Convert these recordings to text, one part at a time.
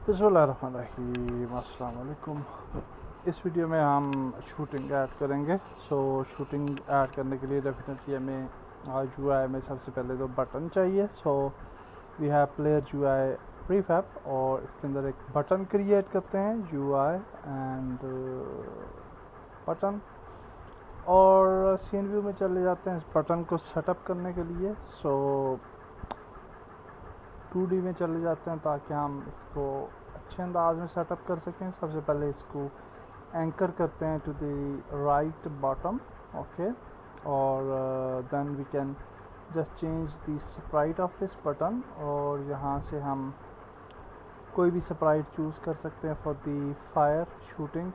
बिस्मिल्लाहिर्रहमानिर्रहीम, अस्सलाम वालेकुम। इस वीडियो में हम शूटिंग ऐड करेंगे। शूटिंग ऐड करने के लिए डेफिनेटली हमें यूआई में सबसे पहले तो बटन चाहिए। We have player UI prefab और इसके अंदर एक बटन क्रिएट करते हैं, यूआई एंड बटन, और सीन व्यू में चले जाते हैं इस बटन को सेटअप करने के लिए। 2D में चले जाते हैं ताकि हम इसको अच्छे अंदाज में सेटअप कर सकें। सबसे पहले इसको एंकर करते हैं to the right bottom, okay, और then we can just change the sprite of this button, और यहाँ से हम कोई भी स्प्राइट चूज़ कर सकते हैं फॉर द फायर शूटिंग।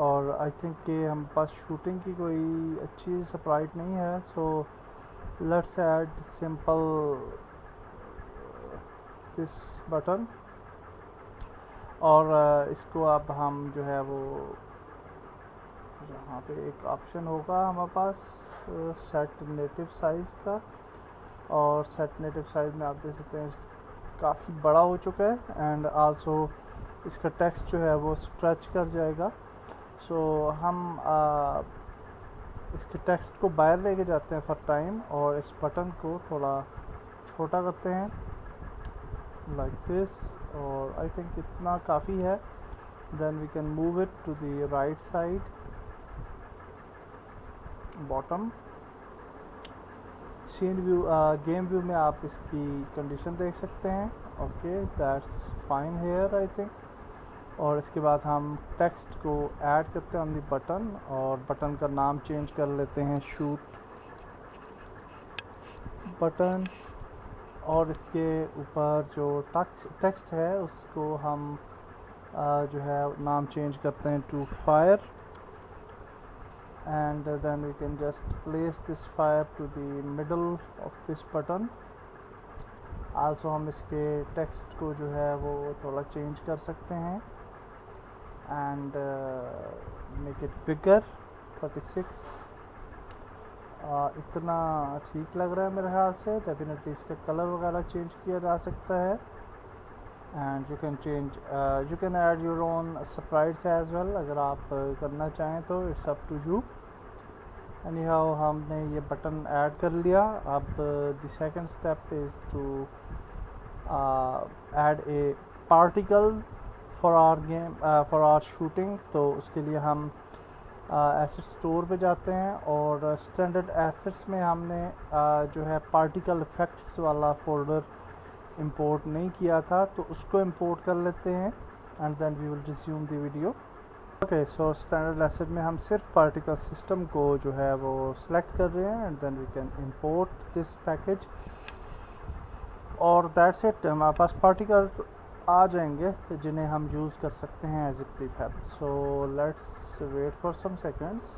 और आई थिंक कि हम पास शूटिंग की कोई अच्छी स्प्राइट नहीं है, so let's add simple this button. और इसको अब हम जो है वो यहाँ पे एक ऑप्शन होगा हमारे पास सेट नेटिव साइज़ का, और सेट नेटिव साइज़ में आप देख सकते हैं काफ़ी बड़ा हो चुका है, एंड आल्सो इसका टेक्स्ट जो है वो स्ट्रेच कर जाएगा। हम इसके टेक्स्ट को बाहर लेके जाते हैं फॉर टाइम, और इस बटन को थोड़ा छोटा करते हैं लाइक दिस, और आई थिंक इतना काफ़ी है। Then we can move it to the right side bottom. Scene view, game view में आप इसकी कंडीशन देख सकते हैं, okay, that's fine here I think. और इसके बाद हम टेक्स्ट को ऐड करते हैं ऑन द बटन, और बटन का नाम चेंज कर लेते हैं शूट बटन, और इसके ऊपर जो टेक्स्ट है उसको हम जो है नाम चेंज करते हैं to fire, and then we can just place this fire to the middle of this button. Also हम इसके टेक्स्ट को जो है वो थोड़ा चेंज कर सकते हैं, एंड मेक इट बिगर 36। इतना ठीक लग रहा है मेरे ख्याल से। डेफिनेटली इसका कलर वगैरह चेंज किया जा सकता है, and you can add your own sprites as well, अगर आप करना चाहें तो it's up to you. Anyhow हमने ये बटन ऐड कर लिया। अब the second step is to add a particle for our shooting. तो उसके लिए हम एसेट स्टोर पे जाते हैं, और स्टैंडर्ड एसेट्स में हमने जो है पार्टिकल इफेक्ट्स वाला फोल्डर इंपोर्ट नहीं किया था, तो उसको इंपोर्ट कर लेते हैं, and then we will resume the video. Okay, so standard asset में हम सिर्फ पार्टिकल सिस्टम को जो है वो सिलेक्ट कर रहे हैं, and then we can import this package, और दैट्स इट। हमारे पास पार्टिकल्स आ जाएंगे जिन्हें हम यूज़ कर सकते हैं as a prefab. So let's wait for some seconds.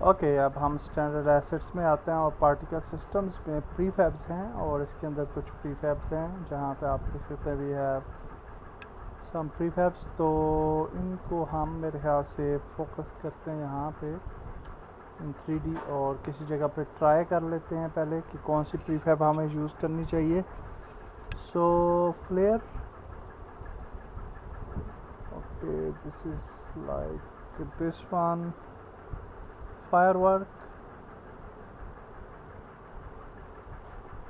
Okay, अब हम स्टैंडर्ड एसेट्स में आते हैं, और पार्टिकल सिस्टम्स में प्रीफैब्स हैं, और इसके अंदर कुछ प्रीफैब्स हैं जहाँ पे आप देख सकते हैं वी हैव सम प्रीफैब्स। तो इनको हम मेरे ख्याल से फोकस करते हैं यहाँ पे इन 3D, और किसी जगह पे ट्राई कर लेते हैं पहले कि कौन सी प्रीफैब हमें यूज़ करनी चाहिए। सो flare, okay, this is like this one, firework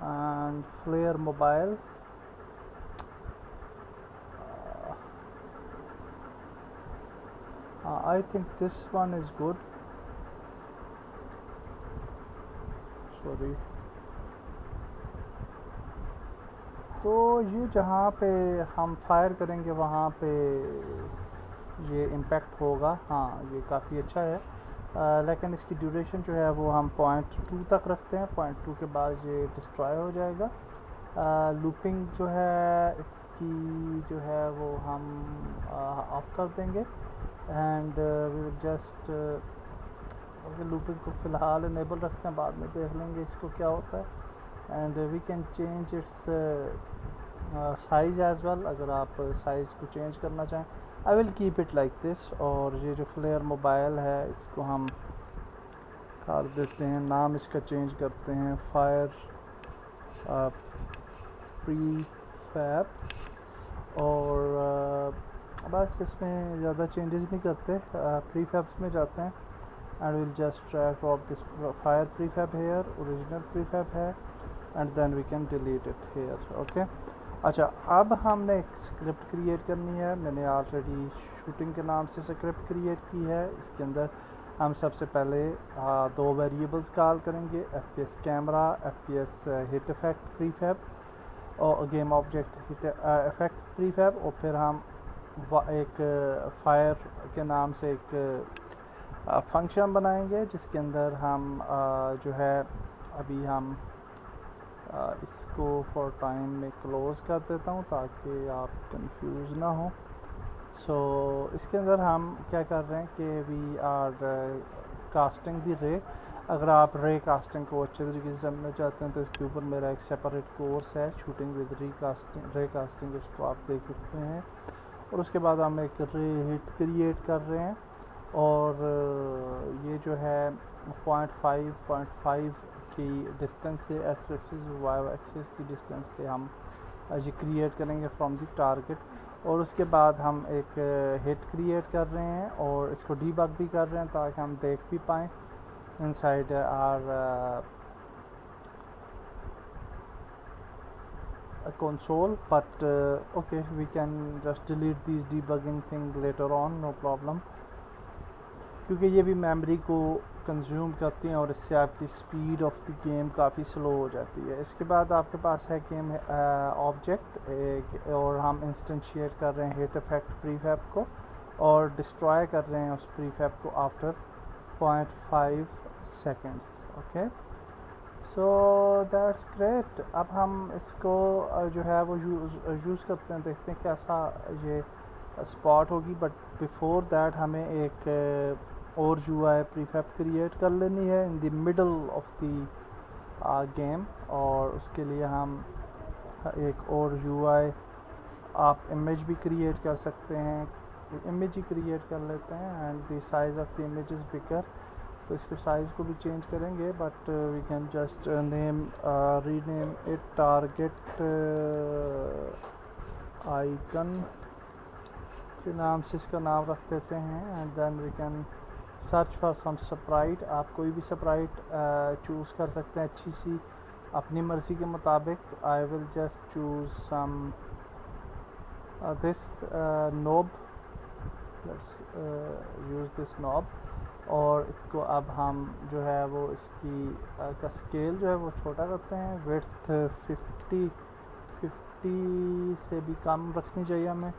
and flare mobile. I think this one is good. Sorry. तो ये जहाँ पे हम फायर करेंगे वहाँ पे ये इम्पैक्ट होगा। हाँ, ये काफ़ी अच्छा है, लेकिन इसकी ड्यूरेशन जो है वो हम 0.2 तक रखते हैं। 0.2 के बाद ये डिस्ट्रॉय हो जाएगा। लूपिंग जो है इसकी जो है वो हम ऑफ कर देंगे, and we will just looping को फ़िलहाल इनेबल रखते हैं, बाद में देख लेंगे इसको क्या होता है। And we can change its size as well, अगर आप साइज़ को चेंज करना चाहें। I will keep it like this. और ये जो फ्लेयर मोबाइल है इसको हम कर देते हैं, नाम इसका चेंज करते हैं फायर प्री फैब, और बस इसमें ज़्यादा चेंजेस नहीं करते, प्रीफैब्स में जाते हैं and will just drag drop this fire prefab here, original prefab है and then we can delete it here. Okay, अच्छा अब हमने एक स्क्रिप्ट क्रिएट करनी है। मैंने ऑलरेडी शूटिंग के नाम से स्क्रिप्ट क्रिएट की है। इसके अंदर हम सबसे पहले दो वेरिएबल्स कॉल करेंगे, FPS camera, FPS hit effect prefab और game object hit effect prefab, और फिर हम एक फायर के नाम से एक फंक्शन बनाएंगे जिसके अंदर हम जो है अभी हम इसको फॉर टाइम में क्लोज़ कर देता हूँ ताकि आप कंफ्यूज ना हो। सो इसके अंदर हम क्या कर रहे हैं कि वी आर कास्टिंग द रे। अगर आप रे कास्टिंग को अच्छे तरीके से समझना चाहते हैं तो इसके ऊपर मेरा एक सेपरेट कोर्स है, शूटिंग विद रे कास्टिंग, उसको आप देख सकते हैं। और उसके बाद हम एक रे हिट क्रिएट कर रहे हैं और ये जो है 0.5 की डिस्टेंस से एक्स एक्सिस वाई एक्सिस की डिस्टेंस पे हम ये क्रिएट करेंगे फ्रॉम द टारगेट। और उसके बाद हम एक हिट क्रिएट कर रहे हैं और इसको डीबग भी कर रहे हैं ताकि हम देख भी पाएँ inside our console, but okay, we can just delete these debugging thing later on, no problem, क्योंकि ये भी मेमोरी को कंज्यूम करती हैं और इससे आपकी स्पीड ऑफ द गेम काफ़ी स्लो हो जाती है। इसके बाद आपके पास है गेम ऑब्जेक्ट और हम इंस्टेंशिएट कर रहे हैं हिट इफेक्ट प्रीफैब को और डिस्ट्रॉय कर रहे हैं उस प्रीफैब को after 0.5 seconds. Okay, so that's great. अब हम इसको जो है वो यूज़ करते हैं, देखते हैं कैसा ये स्पॉट होगी। बट बिफोर दैट हमें एक और UI प्रीफैब क्रिएट कर लेनी है in the middle of the game, और उसके लिए हम एक और UI आप इमेज भी क्रिएट कर सकते हैं, इमेज ही क्रिएट कर लेते हैं and the size of the image is bigger, तो इसके साइज़ को भी चेंज करेंगे। But we can just rename it target icon के नाम से इसका नाम रख देते हैं and then we can search for some sprite. आप कोई भी स्प्राइट चूज़ कर सकते हैं अच्छी सी अपनी मर्ज़ी के मुताबिक। I will just choose some this knob, let's use this knob, और इसको अब हम जो है वो इसकी का स्केल जो है वो छोटा करते हैं। विड्थ 50 से भी कम रखनी चाहिए हमें,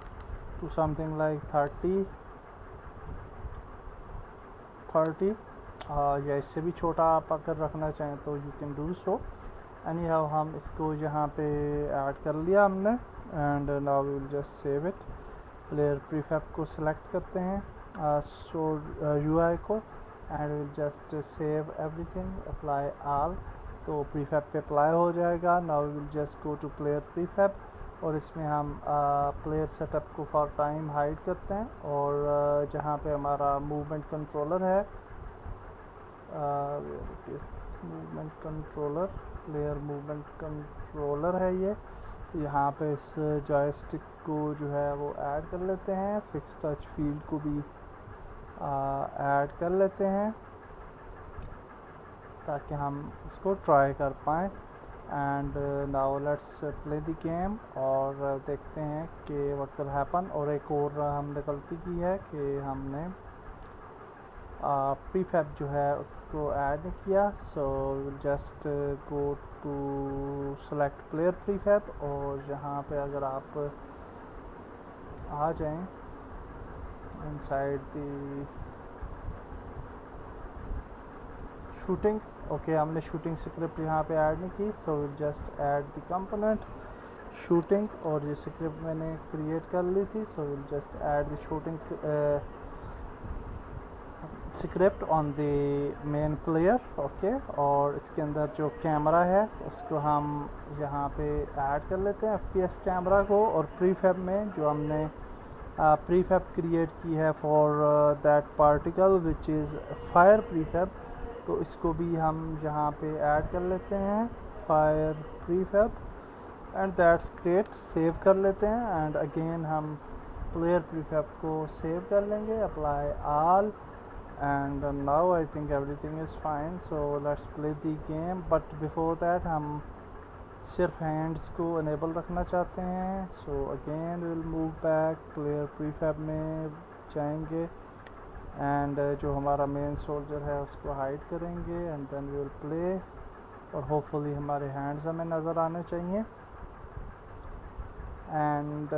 टू समथिंग लाइक 30 या इससे भी छोटा आप अगर रखना चाहें तो you can do so. Anyhow हम इसको यहाँ पे ऐड कर लिया हमने and now we will just save it. Player prefab को सिलेक्ट करते हैं सो UI को and will just save everything, apply all, तो प्रीफैब पे अप्लाई हो जाएगा। Now we will just go to player prefab और इसमें हम प्लेयर सेटअप को फॉर टाइम हाइड करते हैं और जहाँ पे हमारा मूवमेंट कंट्रोलर है, movement controller, player movement controller है ये, तो यहाँ पे इस जॉयस्टिक को जो है वो ऐड कर लेते हैं। फिक्स टच फील्ड को भी ऐड कर लेते हैं ताकि हम इसको ट्राई कर पाएँ। And now let's play the game और देखते हैं कि व्हाट विल हैपन। और एक और हमने गलती की है कि हमने प्रीफैब जो है उसको ऐड नहीं किया। So will just go to select player prefab और यहाँ पे अगर आप आ जाएं इनसाइड द शूटिंग, ओके हमने शूटिंग स्क्रिप्ट यहाँ पे ऐड नहीं की, so will just add the component shooting, और ये स्क्रिप्ट मैंने क्रिएट कर ली थी, so will just add the shooting script on the main player. Okay, और इसके अंदर जो कैमरा है उसको हम यहाँ पे ऐड कर लेते हैं, FPS कैमरा को, और प्रीफैब में जो हमने प्रीफैब क्रिएट की है for that particle which is fire prefab, तो इसको भी हम यहाँ पे ऐड कर लेते हैं fire prefab and that's great. Save कर लेते हैं एंड अगेन हम प्लेयर प्रीफैब को सेव कर लेंगे, apply all, and now I think everything is fine. So let's play the game, but before that हम सिर्फ हैंड्स को इनेबल रखना चाहते हैं। So again will move back, player prefab में जाएंगे एंड जो हमारा मेन सोल्जर है उसको हाइड करेंगे and then we will play, और होपफुली हमारे हैंड्स हमें नज़र आने चाहिए। एंड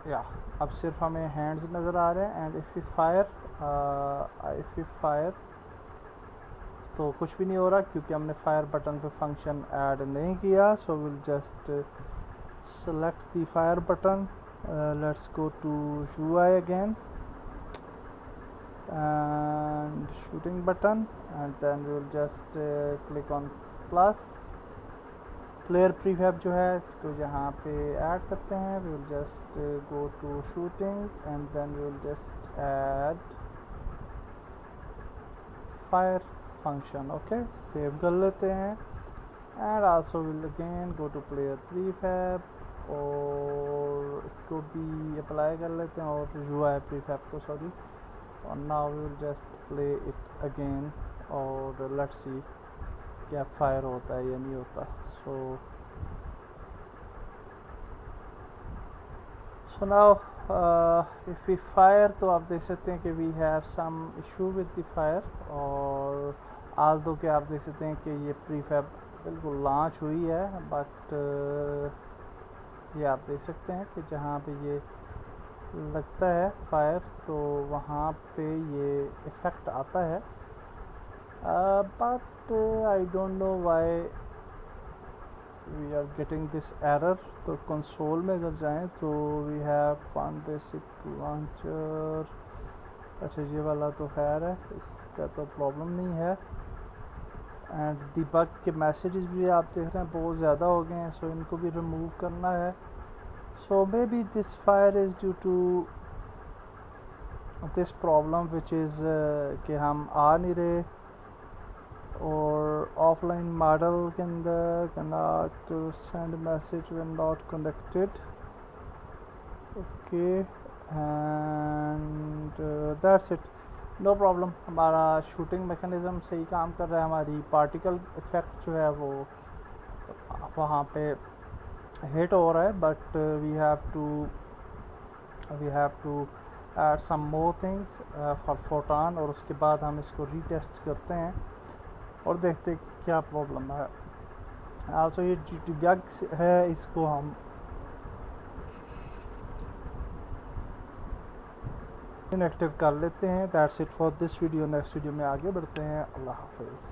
या अब सिर्फ हमें हैंड्स नज़र आ रहे हैं। एंड इफ़ यू फायर तो कुछ भी नहीं हो रहा क्योंकि हमने फायर बटन पे फंक्शन ऐड नहीं किया। So will just select the fire button, let's go to UI again and shooting button, and then we will just click on plus। Player prefab जो है इसको यहाँ पे ऐड करते हैं। we will just go to shooting and then we will just add fire function। Okay, save कर लेते हैं and also we'll again go to player prefab और इसको भी अप्लाई कर लेते हैं, और UI prefab को सॉरी, और now we will just play it again और लेट्स सी क्या फायर होता है या नहीं होता। So now if we fire तो आप देख सकते हैं कि we have some issue with the fire, और आल्दो के आप देख सकते हैं कि ये प्रीफैब बिल्कुल लॉन्च हुई है, बट ये आप देख सकते हैं कि जहाँ पे ये लगता है फायर तो वहाँ पे ये इफ़ेक्ट आता है, but I don't know why we are getting this error. तो कंसोल में अगर जाएं तो we have one basic launcher, अच्छा ये वाला तो खैर है, इसका तो प्रॉब्लम नहीं है। एंड डिबग के मैसेजेस भी आप देख रहे हैं बहुत ज़्यादा हो गए हैं, सो इनको भी रिमूव करना है। So maybe this fire is due to this problem which is कि हम आ नहीं रहे, और offline model के अंदर cannot send message when not connected। okay and that's it, no problem। हमारा शूटिंग मैकेनिज़्म सही काम कर रहा है, हमारी पार्टिकल इफ़ेक्ट जो है वो वहाँ पे हिट हो रहा है, but we have to add some more things for Photon, और उसके बाद हम इसको रीटेस्ट करते हैं और देखते हैं कि क्या प्रॉब्लम है। आल्सो ये डिबग है, इसको हम इनएक्टिव कर लेते हैं। That's it for this video, next video में आगे बढ़ते हैं। अल्लाह हाफिज़।